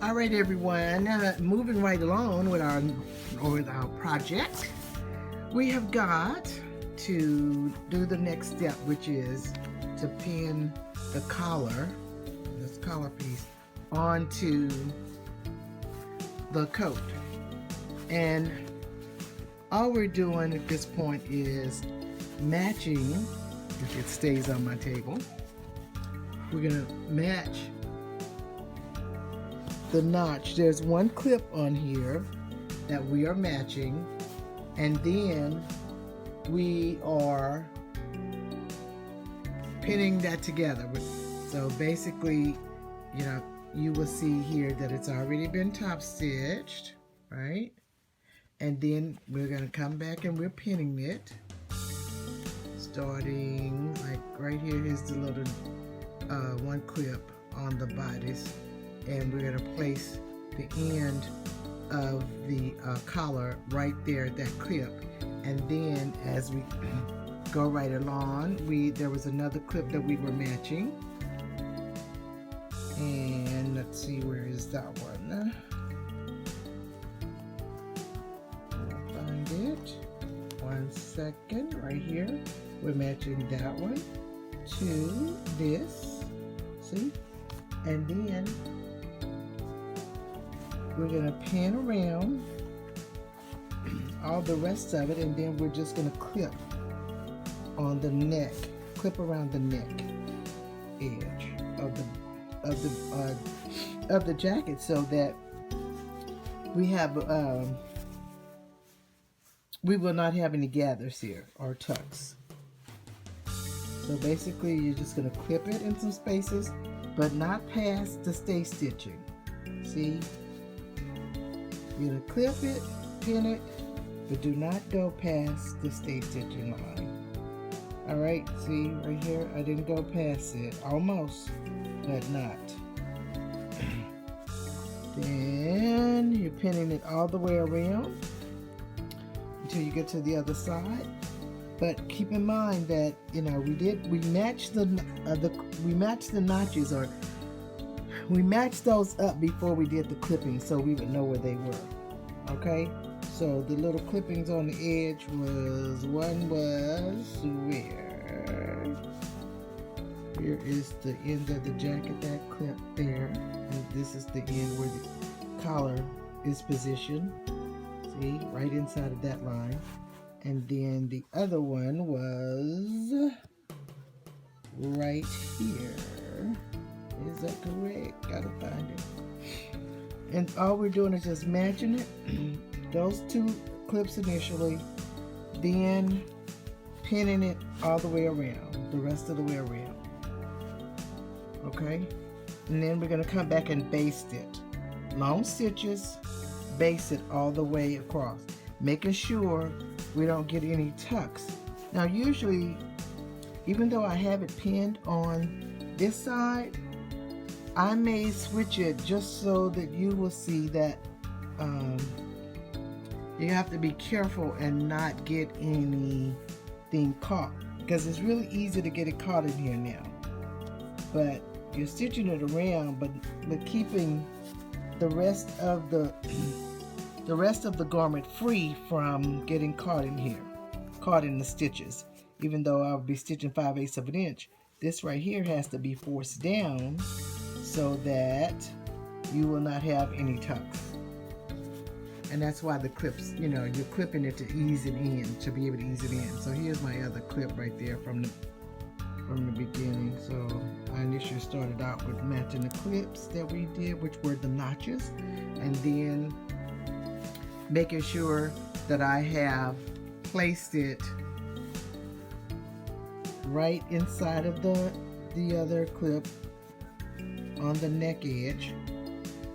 All right, everyone. Moving right along with our project, we have got to do the next step, which is to pin the collar, this collar piece, onto the coat. And all we're doing at this point is matching, if it stays on my table, we're gonna match the notch. There's one clip on here that we are matching, and then we are pinning that together. So basically, you will see here that it's already been top stitched, right? And then we're going to come back and we're pinning it, starting like right here. Here's the little one clip on the bodice, and we're going to place the end of the collar right there at that clip. And then as we go right along, there was another clip that we were matching, and let's see, where is that one? Find it. 1 second. Right here, we're matching that one to this. See? And then we're gonna pin around all the rest of it, and then we're just gonna clip on the neck, clip around the neck edge of the jacket, so that we have we will not have any gathers here or tucks. So basically, you're just gonna clip it in some spaces, but not past the stay stitching. See? You're gonna clip it, pin it, but do not go past the stay stitching line. All right, see right here, I didn't go past it, almost, but not. Then you're pinning it all the way around until you get to the other side. But keep in mind that we matched the notches, or we matched those up before we did the clipping, so we would know where they were. Okay, so the little clippings on the edge was where? Here is the end of the jacket, that clip there, and this is the end where the collar is positioned. See, right inside of that line. And then the other one was right here. Is that correct? Gotta find it. And all we're doing is just matching it, those two clips initially, then pinning it all the way around, the rest of the way around. Okay? And then we're gonna come back and baste it. Long stitches, baste it all the way across, making sure we don't get any tucks. Now usually, even though I have it pinned on this side, I may switch it just so that you will see that you have to be careful and not get anything caught, because it's really easy to get it caught in here now. But you're stitching it around, but keeping the rest of the garment free from getting caught in here, caught in the stitches. Even though I'll be stitching 5/8 of an inch, this right here has to be forced down so that you will not have any tucks. And that's why the clips, you're clipping it to ease it in, to be able to ease it in. So here's my other clip right there from the beginning. So I initially started out with matching the clips that we did, which were the notches, and then making sure that I have placed it right inside of the other clip on the neck edge,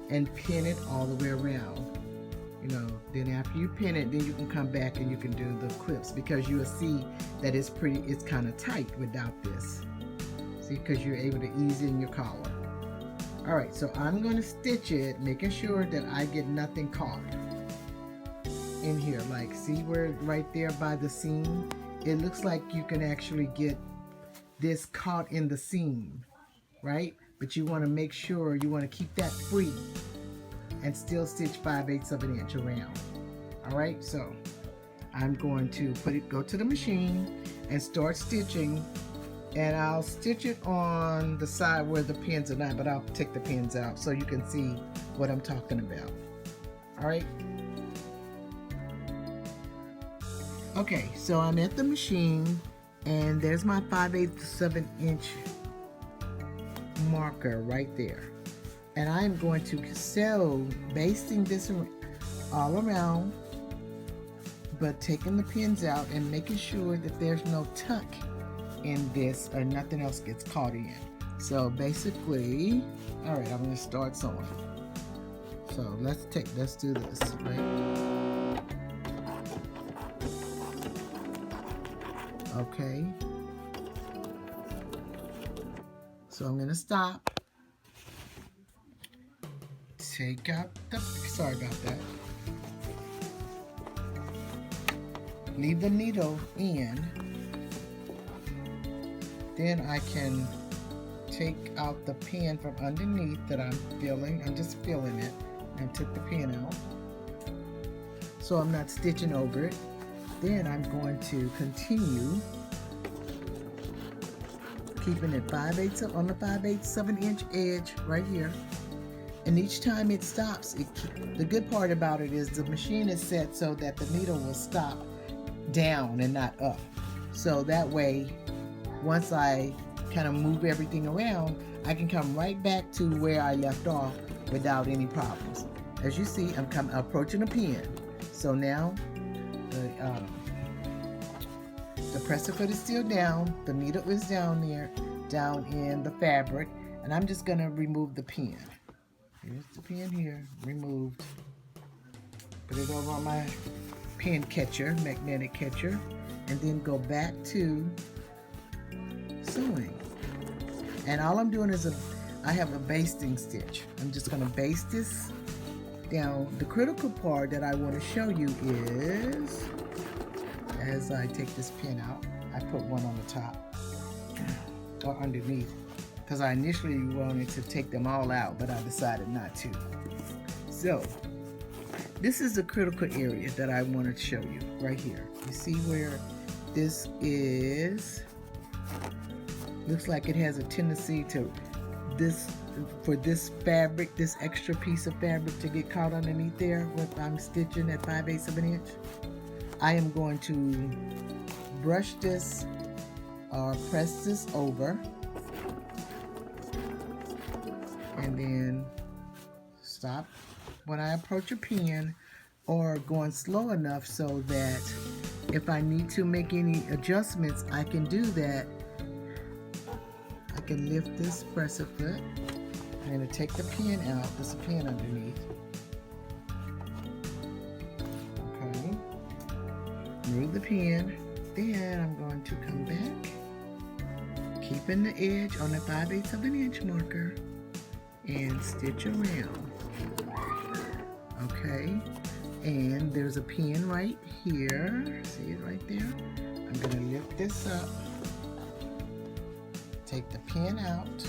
and pin it all the way around. Then after you pin it, then you can come back and you can do the clips, because you will see that it's kind of tight without this. See, because you're able to ease in your collar. All right, so I'm going to stitch it, making sure that I get nothing caught in here. Like, see where right there by the seam, it looks like you can actually get this caught in the seam, right? But you want to make sure, you want to keep that free. and still stitch 5/8 of an inch around. All right, so I'm going to go to the machine and start stitching, and I'll stitch it on the side where the pins are not, but I'll take the pins out so you can see what I'm talking about. All right. Okay, so I'm at the machine, and there's my 5/8 of an inch marker right there. And I'm going to sew, basting this all around, but taking the pins out and making sure that there's no tuck in this or nothing else gets caught in. So basically, all right, I'm going to start sewing. So let's do this, right? Okay. So I'm going to stop. Take out sorry about that. Leave the needle in. Then I can take out the pin from underneath that I'm filling. I'm just filling it, and took the pin out, so I'm not stitching over it. Then I'm going to continue keeping it 5/8 on the 5/8 of an inch edge right here. And each time it stops, the good part about it is the machine is set so that the needle will stop down and not up. So that way, once I kind of move everything around, I can come right back to where I left off without any problems. As you see, I'm approaching a pin. So now the presser foot is still down, the needle is down there, down in the fabric, and I'm just gonna remove the pin. Here's the pin here, removed. Put it over on my pin catcher, magnetic catcher, and then go back to sewing. And all I'm doing is I have a basting stitch. I'm just gonna baste this down. The critical part that I want to show you is, as I take this pin out, I put one on the top or underneath, because I initially wanted to take them all out, but I decided not to. So this is the critical area that I want to show you right here. You see where this is? Looks like it has a tendency to for this fabric, this extra piece of fabric to get caught underneath there when I'm stitching at 5/8 of an inch. I am going to brush this or press this over, and then stop when I approach a pin, or going slow enough so that if I need to make any adjustments, I can do that. I can lift this presser foot. I'm going to take the pin out. There's a pin underneath. Okay. Remove the pin. Then I'm going to come back, keeping the edge on the 5/8 of an inch marker, and stitch around. Okay. And there's a pin right here. See it right there? I'm going to lift this up. Take the pin out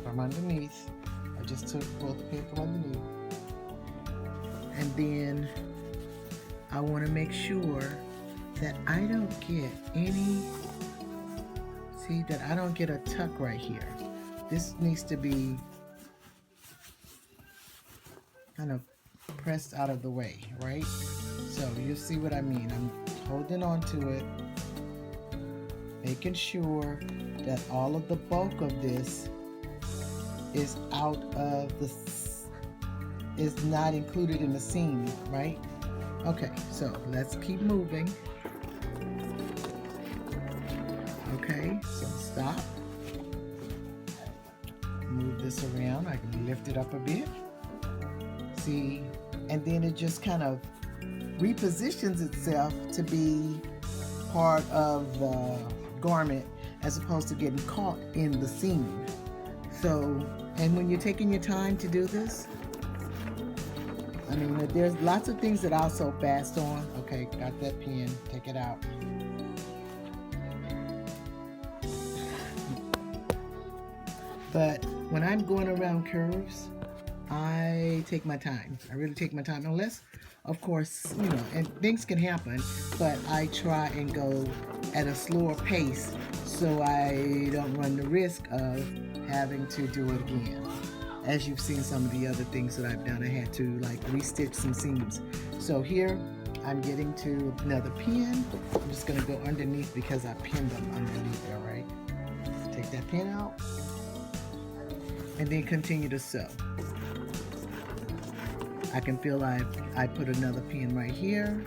from underneath. I just pulled the pin from underneath. And then I want to make sure that I don't get that I don't get a tuck right here. This needs to be kind of pressed out of the way, right? So you'll see what I mean. I'm holding on to it, making sure that all of the bulk of this is is not included in the seam, right? Okay, so let's keep moving. Okay, so stop. Move this around. I can lift it up a bit. See, and then it just kind of repositions itself to be part of the garment as opposed to getting caught in the seam. So, and when you're taking your time to do this, I mean, there's lots of things that I'll sew fast on. Okay, got that pin, take it out. But when I'm going around curves, I take my time. I really take my time, unless, of course, you know, and things can happen, but I try and go at a slower pace so I don't run the risk of having to do it again. As you've seen some of the other things that I've done, I had to like restitch some seams. So here I'm getting to another pin. I'm just going to go underneath because I pinned them underneath there, right? Take that pin out and then continue to sew. I can feel I put another pin right here,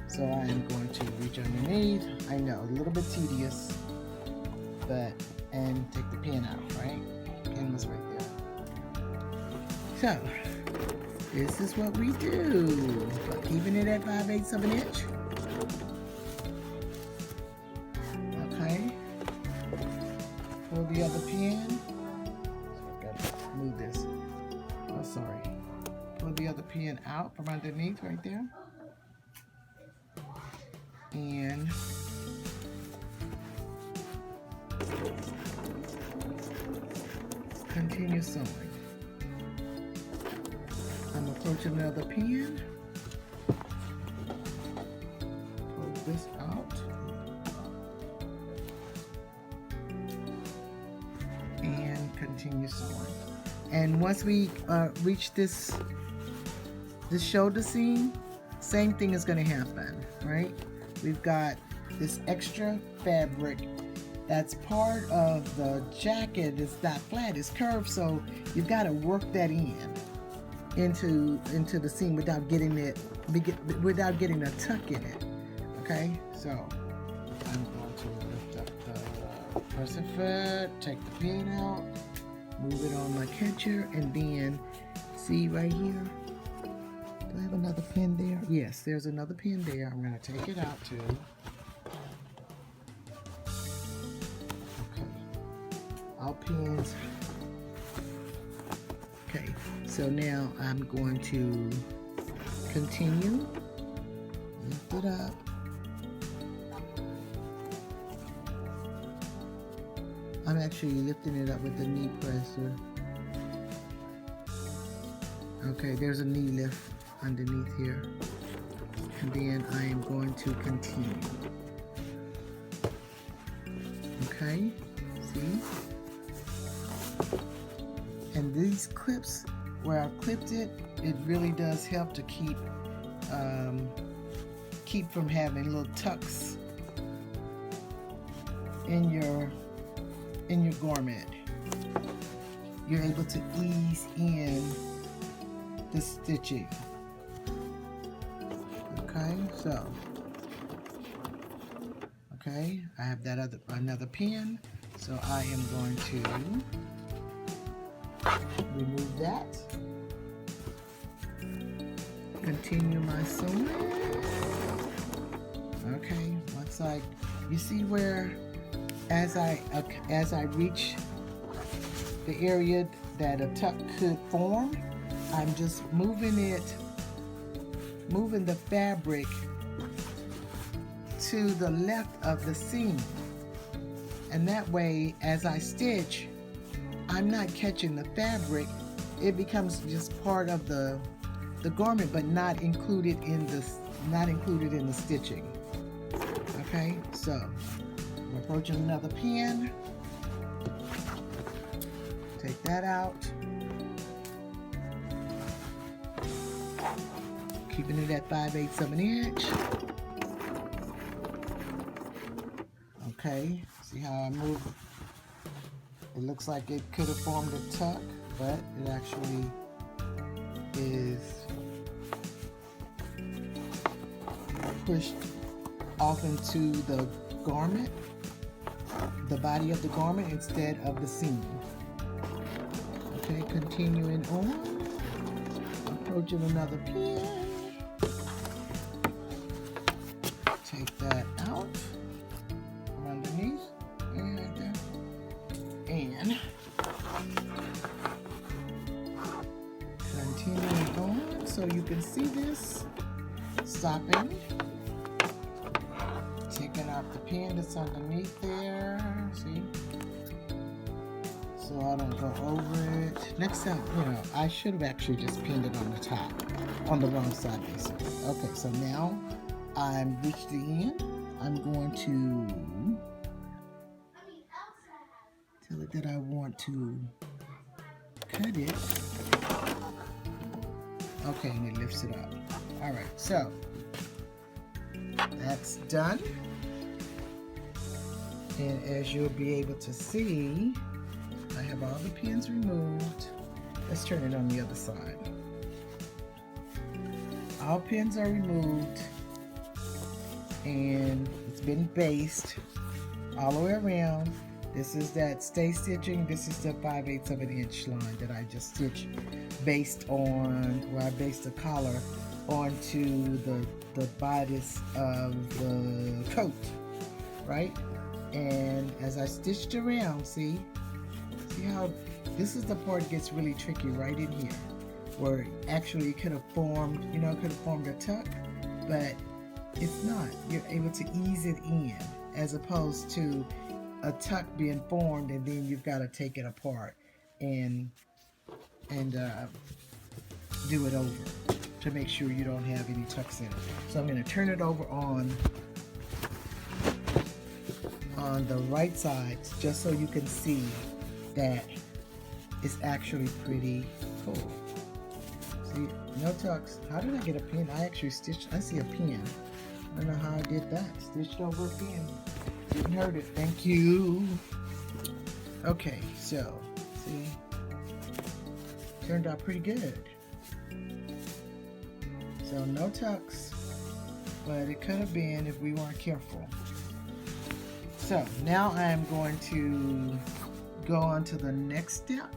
so I am going to reach underneath. I know, a little bit tedious, and take the pin out, right? Pin was right there. So, this is what we do. Keeping it at 5/8 of an inch. Okay. Pull the other pin. So I've got to move this. Oh, sorry. Pull the other pin out from underneath right there. And continue sewing. I'm approaching another pin. Pull this out. And continue sewing. And once we reach this shoulder seam, same thing is going to happen, right? We've got this extra fabric that's part of the jacket. It's not flat, it's curved, so you've got to work that into the seam without getting a tuck in it. Okay, so I'm going to lift up the person foot, take the pin out, move it on my catcher, and then see right here. Do I have another pin there? Yes, there's another pin there. I'm going to take it out too. Okay. All pins. Okay, so now I'm going to continue. Lift it up. I'm actually lifting it up with the knee presser. Okay, there's a knee lift underneath here, and then I am going to continue. Okay, see? And these clips, where I've clipped it, it really does help to keep from having little tucks in your garment. You're able to ease in the stitching. Okay, so okay, I have that another pin, so I am going to remove that. Continue my sewing. Okay, once you see where as I reach the area that a tuck could form, I'm just moving the fabric to the left of the seam, and that way as I stitch, I'm not catching the fabric. It becomes just part of the garment, but not included in the stitching. Okay, so I'm approaching another pin. Take that out. Keeping it at 5/8 of an inch. Okay, see how I move? It looks like it could have formed a tuck, but it actually is pushed off into the garment, the body of the garment, instead of the seam. Okay, continuing on. Approaching another pin. Take that out from underneath and right there. And continuing on so you can see this. Stopping. Taking out the pin that's underneath there. See? so I don't go over it. Next time, I should have actually just pinned it on the top, on the wrong side basically. Okay, so now I'm reached the end. I'm going to tell it that I want to cut it. Okay, and it lifts it up. Alright, so that's done. And as you'll be able to see, I have all the pins removed. Let's turn it on the other side. All pins are removed, and it's been based all the way around. This is that stay stitching. This is the 5/8 of an inch line that I just stitched based on, where I based the collar onto the bodice of the coat, right? And as I stitched around, see how this is the part that gets really tricky right in here, where actually it could have formed, a tuck, but it's not. You're able to ease it in, as opposed to a tuck being formed and then you've got to take it apart and do it over to make sure you don't have any tucks in it. So I'm going to turn it over on the right side, just so you can see that it's actually pretty cool. See, no tucks. How did I get a pin? I actually stitched. I see a pin. I don't know how I did that. Stitched over a pin. Didn't hurt it. Thank you. Okay, so see, turned out pretty good. So no tucks, but it could have been if we weren't careful. So now I am going to go on to the next step.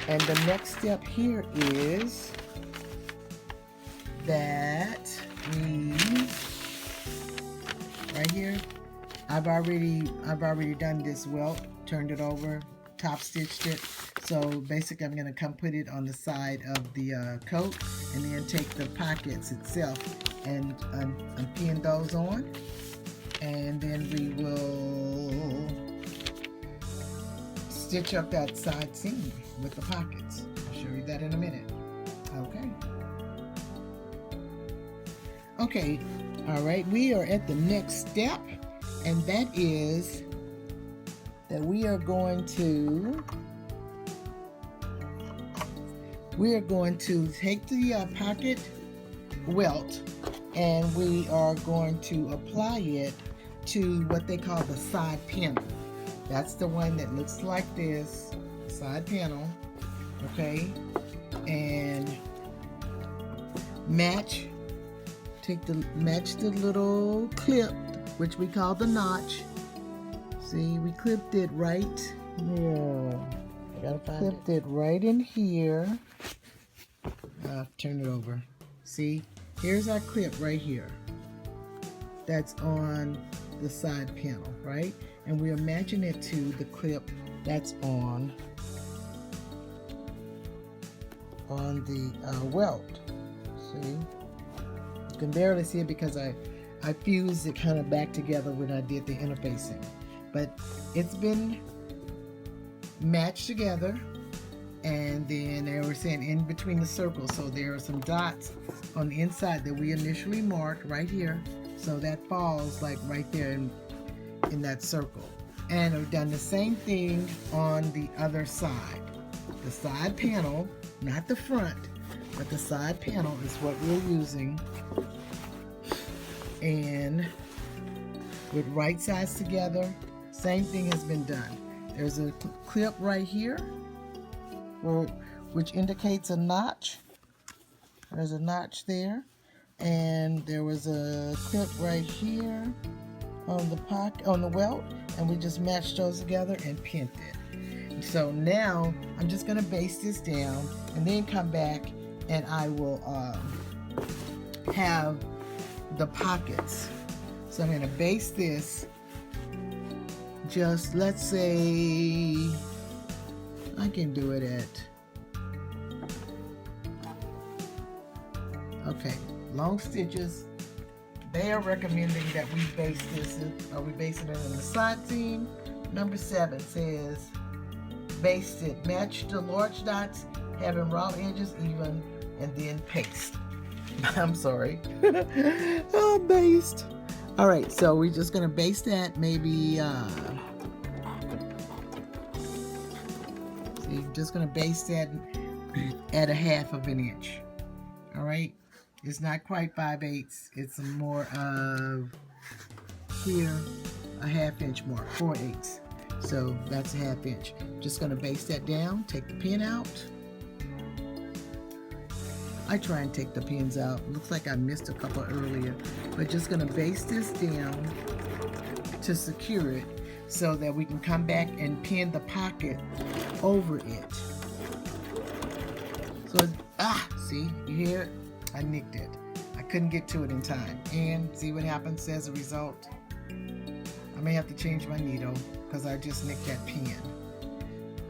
And the next step here is that right here, I've already done this welt, turned it over, top stitched it. So basically I'm going to come put it on the side of the coat, and then take the pockets itself and pin those on. And then we will stitch up that side seam with the pockets. I'll show you that in a minute. Okay, all right, we are at the next step, and that is that we are going to take the pocket welt, and we are going to apply it to what they call the side panel. That's the one that looks like this, side panel, okay? And match the little clip, which we call the notch. See, we clipped it right here. Clipped it right in here. Turn it over. See, here's our clip right here. That's on the side panel, right? And we're matching it to the clip that's on the welt. See, you can barely see it because I fused it kind of back together when I did the interfacing, but it's been matched together. And then they were saying in between the circles, so there are some dots on the inside that we initially marked right here, so that falls like right there in that circle. And we've done the same thing on the other side. The side panel, not the front, but the side panel is what we're using. And with right sides together, same thing has been done. There's a clip right here, which indicates a notch. There's a notch there, and there was a clip right here on the welt, and we just matched those together and pinned it. So now I'm just going to baste this down and then come back, and I will have the pockets. So I'm going to baste this, just let's say I can do it at, okay, long stitches. They are recommending that we base it on the side seam, Number 7 says, baste it. Match the large dots, having raw edges even, and then paste. I'm sorry. Oh, baste. All right, so we're just gonna baste that maybe, so you're just gonna baste that at a 1/2 inch. All right, it's not quite 5/8. It's more of here, a 1/2 inch mark, 4/8. So that's a 1/2 inch. Just gonna baste that down, take the pin out. I try and take the pins out. Looks like I missed a couple earlier, but just gonna baste this down to secure it so that we can come back and pin the pocket over it. So it's, see, you hear it? I nicked it. I couldn't get to it in time. And see what happens as a result? I may have to change my needle because I just nicked that pin.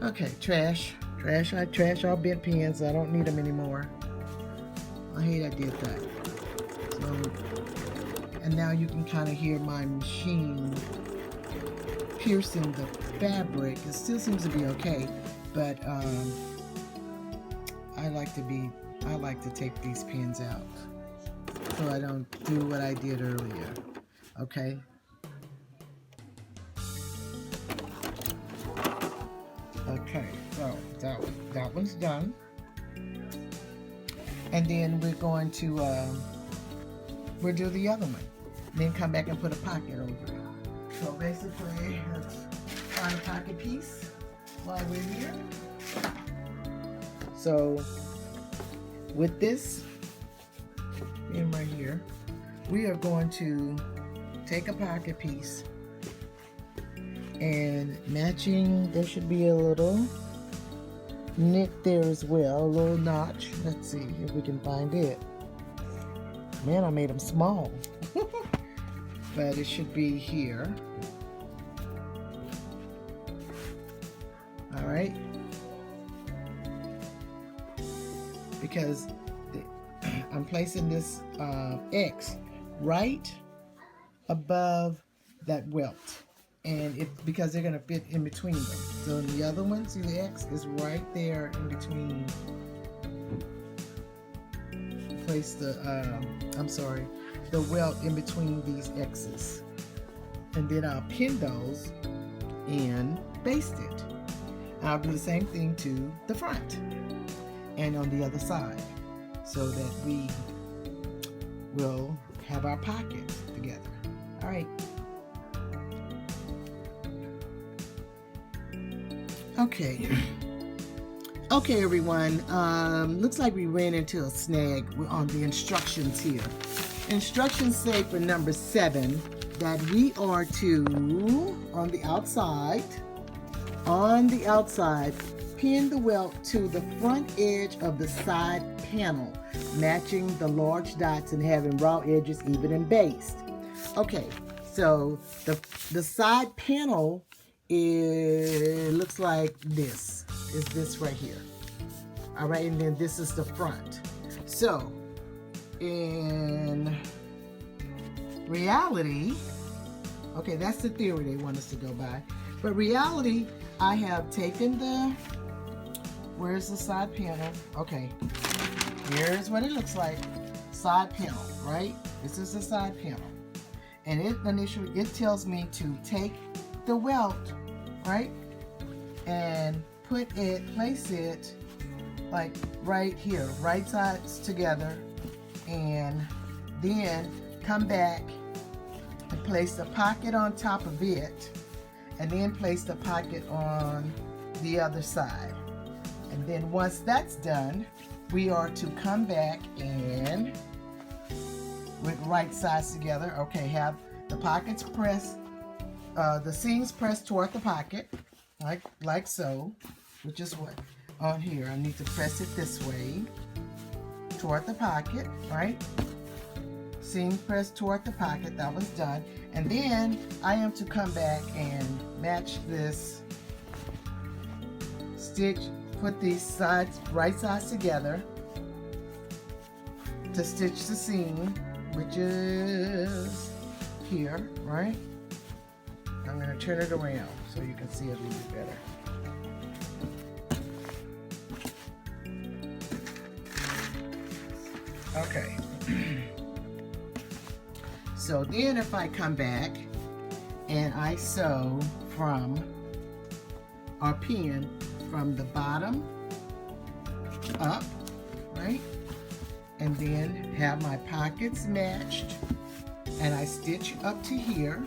Okay, trash. I trash all bent pins. I don't need them anymore. I hate I did that. So, and now you can kind of hear my machine piercing the fabric. It still seems to be okay, but I like to take these pins out so I don't do what I did earlier. Okay. Okay, so that one's done. And then we're going to we'll do the other one. Then come back and put a pocket over it. So basically, let's find a pocket piece while we're here. So with this in right here, we are going to take a pocket piece and matching, there should be a little knit there as well, a little notch. Let's see if we can find it. Man, I made them small. But it should be here. All right. Because I'm placing this X right above that welt. And because they're going to fit in between them. So the other one, see the X is right there in between. Place the, the welt in between these X's. And then I'll pin those and baste it. I'll do the same thing to the front and on the other side so that we will have our pockets together. All right. Okay, everyone. Looks like we ran into a snag on the instructions here. Instructions say for number 7 that we are to, on the outside, pin the welt to the front edge of the side panel, matching the large dots and having raw edges even and based. Okay, so the side panel, it looks like this is this right here. All right, and then this is the front. So in reality, okay, that's the theory they want us to go by, but reality, I have taken where's the side panel? Okay, here's what it looks like. Side panel, right? This is the side panel, and it tells me to take the welt, right, and place it like right here, right sides together, and then come back and place the pocket on top of it, and then place the pocket on the other side. And then once that's done, we are to come back and with right sides together, okay, have the pockets pressed, the seams pressed toward the pocket, like so, which is what on here. I need to press it this way toward the pocket, right? Seam pressed toward the pocket, that was done. And then I am to come back and match this stitch, put these sides, right sides together to stitch the seam, which is here, right? I'm going to turn it around so so you can see it a little bit better. Okay. So then if I come back and I sew from, or pin from the bottom up, right? And then have my pockets matched, and I stitch up to here.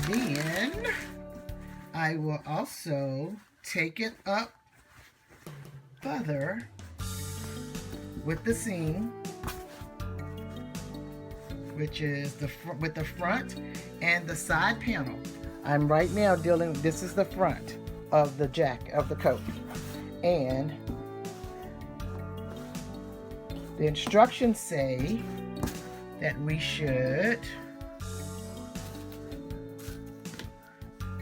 Then I will also take it up further with the seam, which is with the front and the side panel. I'm right now dealing, this is the front of the jacket, of the coat. And the instructions say that we should,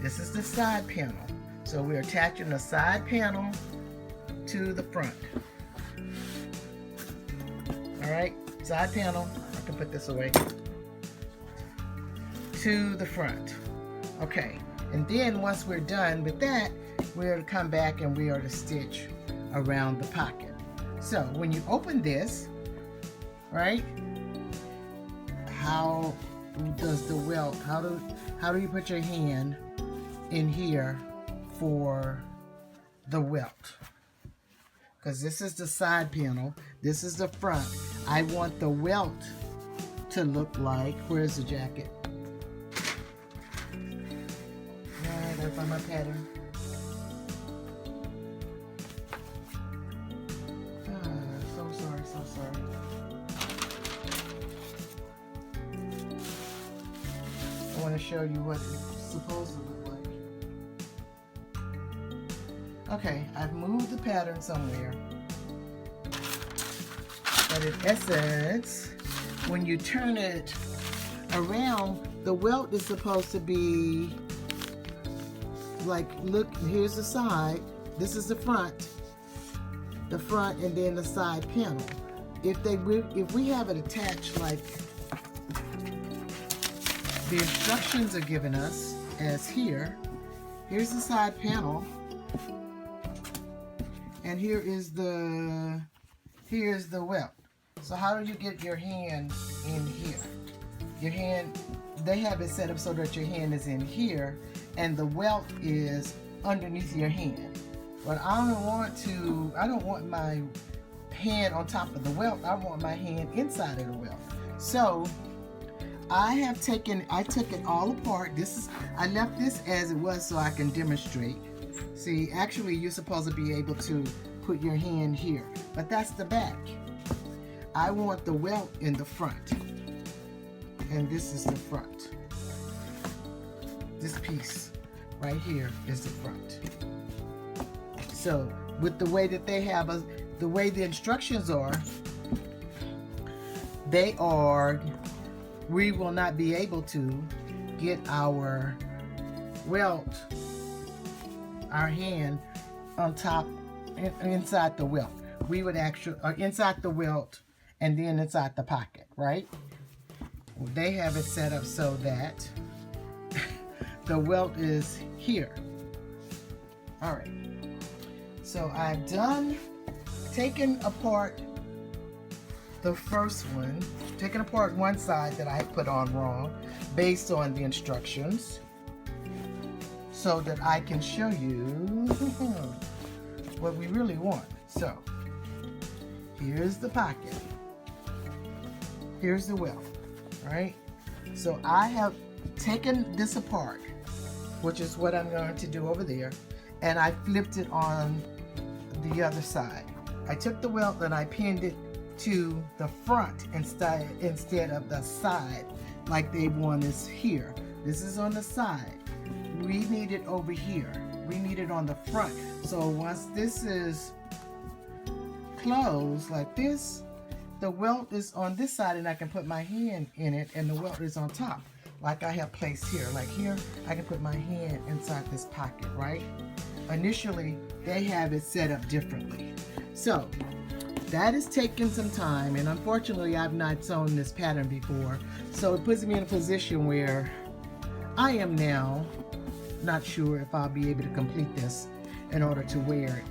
this is the side panel. So we're attaching the side panel to the front. All right, side panel, I can put this away, to the front. Okay, and then once we're done with that, we're to come back and we are to stitch around the pocket. So when you open this, right, how does the welt, how do you put your hand in here for the welt? Because this is the side panel, this is the front. I want the welt to look like, where's the jacket? I gotta find my pattern. So sorry. I want to show you what it's supposed to look like. Okay, I've moved the pattern somewhere. But in essence, when you turn it around, the welt is supposed to be like, look, here's the side, this is the front, and then the side panel. If we have it attached like the instructions are given us as here, here's the side panel, and here's the welt. So how do you get your hand in here? Your hand, they have it set up so that your hand is in here and the welt is underneath your hand. But I don't want my hand on top of the welt. I want my hand inside of the welt. So I took it all apart. I left this as it was so I can demonstrate. See, actually you're supposed to be able to put your hand here, but that's the back. I want the welt in the front, and this is the front. This piece right here is the front. So with the way that they have the way the instructions are, we will not be able to get our welt, our hand on top, inside the welt. We would actually, inside the welt and then inside the pocket, right? They have it set up so that the welt is here. All right. So I've taken apart the first one, taken apart one side that I put on wrong based on the instructions so that I can show you what we really want. So here's the pocket. Here's the welt, right? So I have taken this apart, which is what I'm going to do over there, and I flipped it on the other side. I took the welt and I pinned it to the front instead of the side like they want us here. This is on the side. We need it over here. We need it on the front. So once this is closed like this, the welt is on this side and I can put my hand in it and the welt is on top like I have placed here. Like here, I can put my hand inside this pocket, right? Initially, they have it set up differently. So that is taking some time, and unfortunately I've not sewn this pattern before, so it puts me in a position where I am now not sure if I'll be able to complete this in order to wear it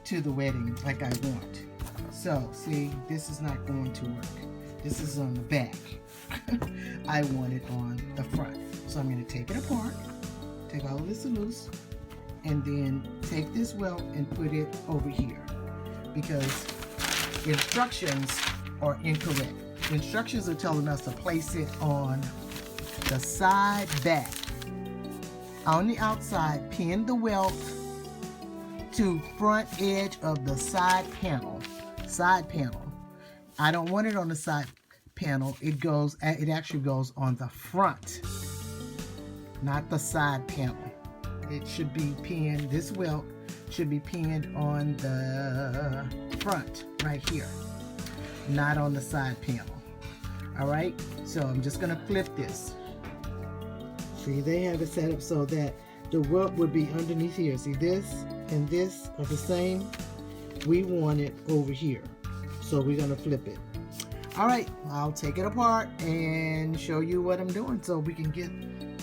to the wedding like I want. So see, this is not going to work. This is on the back. I want it on the front. So I'm going to take it apart, take all of this loose, and then take this welt and put it over here, because the instructions are incorrect. The instructions are telling us to place it on the side back. On the outside, pin the welt to front edge of the side panel. Side panel. I don't want it on the side panel. It actually goes on the front, not the side panel. It should be pinned, this welt should be pinned on the front right here, not on the side panel. All right, so I'm just gonna flip this. See, they have it set up so that the welt would be underneath here. See, this and this are the same. We want it over here, so we're gonna flip it. All right, I'll take it apart and show you what I'm doing so we can get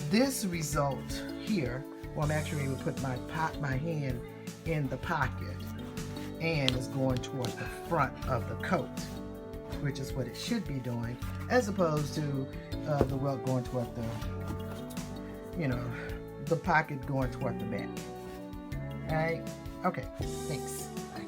this result here. Well, I'm actually going to put my hand in the pocket, and it's going towards the front of the coat, which is what it should be doing, as opposed to the welt going toward the pocket going toward the back. All right, okay, thanks. Bye.